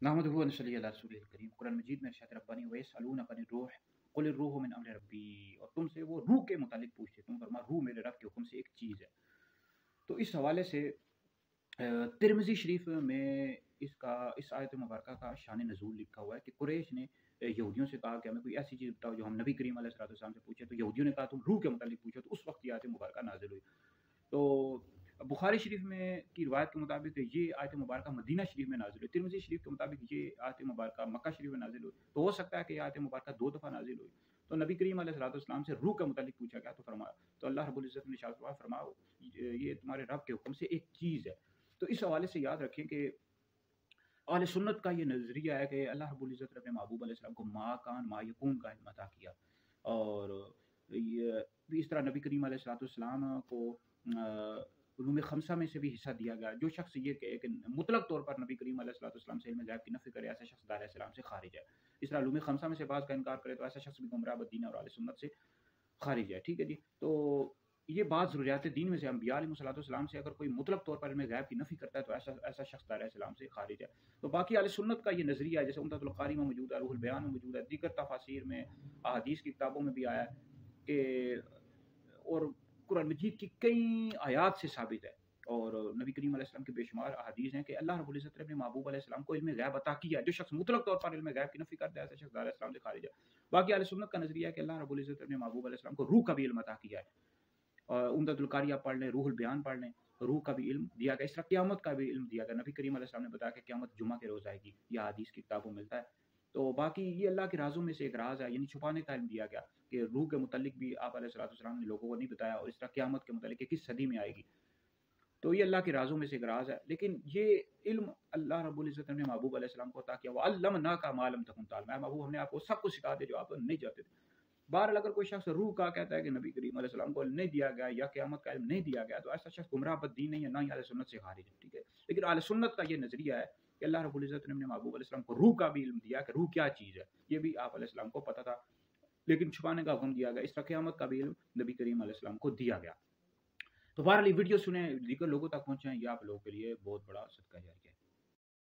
नहमदुहु व नसल्ली अला रसूलिल करीम। कुरान मजीद में इरशाद रब्बानी व यसअलूनका अनिर रूह कुल रूह मिन अम्रि रब्बी, और तुमसे वो रूह के मुतालिक पूछते, तुम फरमा रूह मेरे रब के हुक्म से एक चीज़ है। तो इस हवाले से तिरमिज़ी शरीफ में इस आयत मुबारका का शान नज़ूल लिखा हुआ है कि कुरैश ने यहूदियों से कहा कि हमें कोई ऐसी चीज़ बताओ जो हम नबी करीम अलैहिस्सलाम से पूछे। तो यहूदियों ने कहा तुम रूह के मुतालिक पूछो, तो उस वक्त ये आयत मुबारका नाजिल हुई। तो बुखारी शरीफ में की रिवायत के मुताबिक ये आयत मुबारका मदीना शरीफ में नाजिल हुई। तिरमिज़ी शरीफ के मुताबिक ये आयत मुबारका मक्का शरीफ में नाजिल हुई। तो हो सकता है कि ये आयत मुबारका 2 दफ़ा नाजिल हुई। तो नबी करीम अलैहिस्सलाम से रूह के मुतालिक पूछा गया, तो फरमाया, तो अल्लाह रब्बुल इज़्ज़त ने इरशाद फरमाया ये तुम्हारे रब के हुक्म से एक चीज़ है। तो इस हवाले से याद रखें कि अहले सुन्नत का ये नज़रिया है कि अल्लाह रब्बुल इज़्ज़त ने अपने महबूब अलैहिस्सलाम को मा कान मा यकून का इल्म अता किया, और ये इस तरह नबी करीम अलैहिस्सलाम को उलूम खमसा में से भी हिस्सा दिया गया। जो शख्स ये कहे कि मुतलक तौर पर नबी करीम अलैहिस्सलाम से इल्म ग़ैब की नफ़ी करे, ऐसा शख्स दार इस्लाम से खारिज है। इस तरह उलूम खमसा में से बाज़ का इनकार करे तो ऐसा शख्स भी गुमराह बदीन और अहले सुन्नत से खारिज है। ठीक है जी। तो ये बात ज़रूरियात दीन में से अंबिया अलैहिस्सलाम से अगर कोई मुतलक तौर पर इल्म ग़ैब की नफ़ी करता है तो ऐसा शख्स दार इस्लाम से खारिज है। तो बाकी अहले सुन्नत का ये नज़रिया है, जैसे उम्दतुल क़ारी में मौजूद है, रूहुल बयान में मौजूद है, दीगर तफासीर में, अहादीस की किताबों में भी आया है कि, और कुरान मजीद की कई आयात से साबित है, और नबी करीम अलैहिस्सलाम के बेशुमार अहादीस हैं कि अल्लाह रब्बुल इज़्ज़त ने अपने महबूब अलैहिस्सलाम को इल्म ग़ैब अता किया है। जो शख्स मुतलक तौर पर इल्म ग़ैब की नफ़ी करता है ऐसा शख्स दार इस्लाम से खारिज है। बाकी अहले सुन्नत का नज़रिया है कि अल्लाह रब्बुल इज़्ज़त ने अपने महबूब अलैहिस्सलाम को रूह का भी इल्म अता किया है। उम्दतुल कारी आप पढ़ लें, रूहुल बयान पढ़ लें, रूह का भी इल्म दिया गया। इस तरह क़यामत का भी इल्म दिया गया। नबी करीम अलैहिस्सलाम ने बताया कि क़यामत जुमा के रोज़ आएगी, यह हदीस की किताबों में मिलता है। तो बाकी ये अल्लाह के राज़ों में से एक राज़ है, यानी छुपाने का इल्म दिया गया कि रूह के मुतालिक भी आप अलैहिस्सलाम ने लोगों को नहीं बताया, और इस तरह क़यामत के मुतालिक किस सदी में आएगी। तो ये अल्लाह के राज़ों में से एक राज़ है। लेकिन ये इल्म अल्लाह रब्बुल इज़्ज़त ने महबूब अलैहिस्सलाम को अता किया। व अल्लमनाका मा लम तकुन ताअलम, ऐ महबूब हमने आपको सब कुछ सिखा दिया जो आप नहीं जानते थे। बहरहाल अगर कोई शख्स रूह का कहता है कि नबी करीम अलैहिस्सलाम को इल्म नहीं दिया गया या क़यामत का इल्म नहीं दिया गया, तो ऐसा शख्स गुमराह बद्दीन नहीं है, ना ही अहले सुन्नत से खारिज है। ठीक है। लेकिन अहले सुन्नत का ये नज़रिया है कि अल्लाह रब्बुल इज़्ज़त ने अपने महबूब अलैहिस्सलाम को रूह का भी इल्म दिया कि रूह क्या चीज़ है। ये भी आप अलैहिस्सलाम को पता था, लेकिन छुपाने का हुक्म दिया गया। इस तरह क़यामत का भी इल्म नबी करीम अलैहिस्सलाम को दिया गया। तो बहरहाल ये वीडियो सुने, दीगर लोगों तक पहुँचाएँ, ये आप लोगों के लिए बहुत बड़ा सदका जारिया है।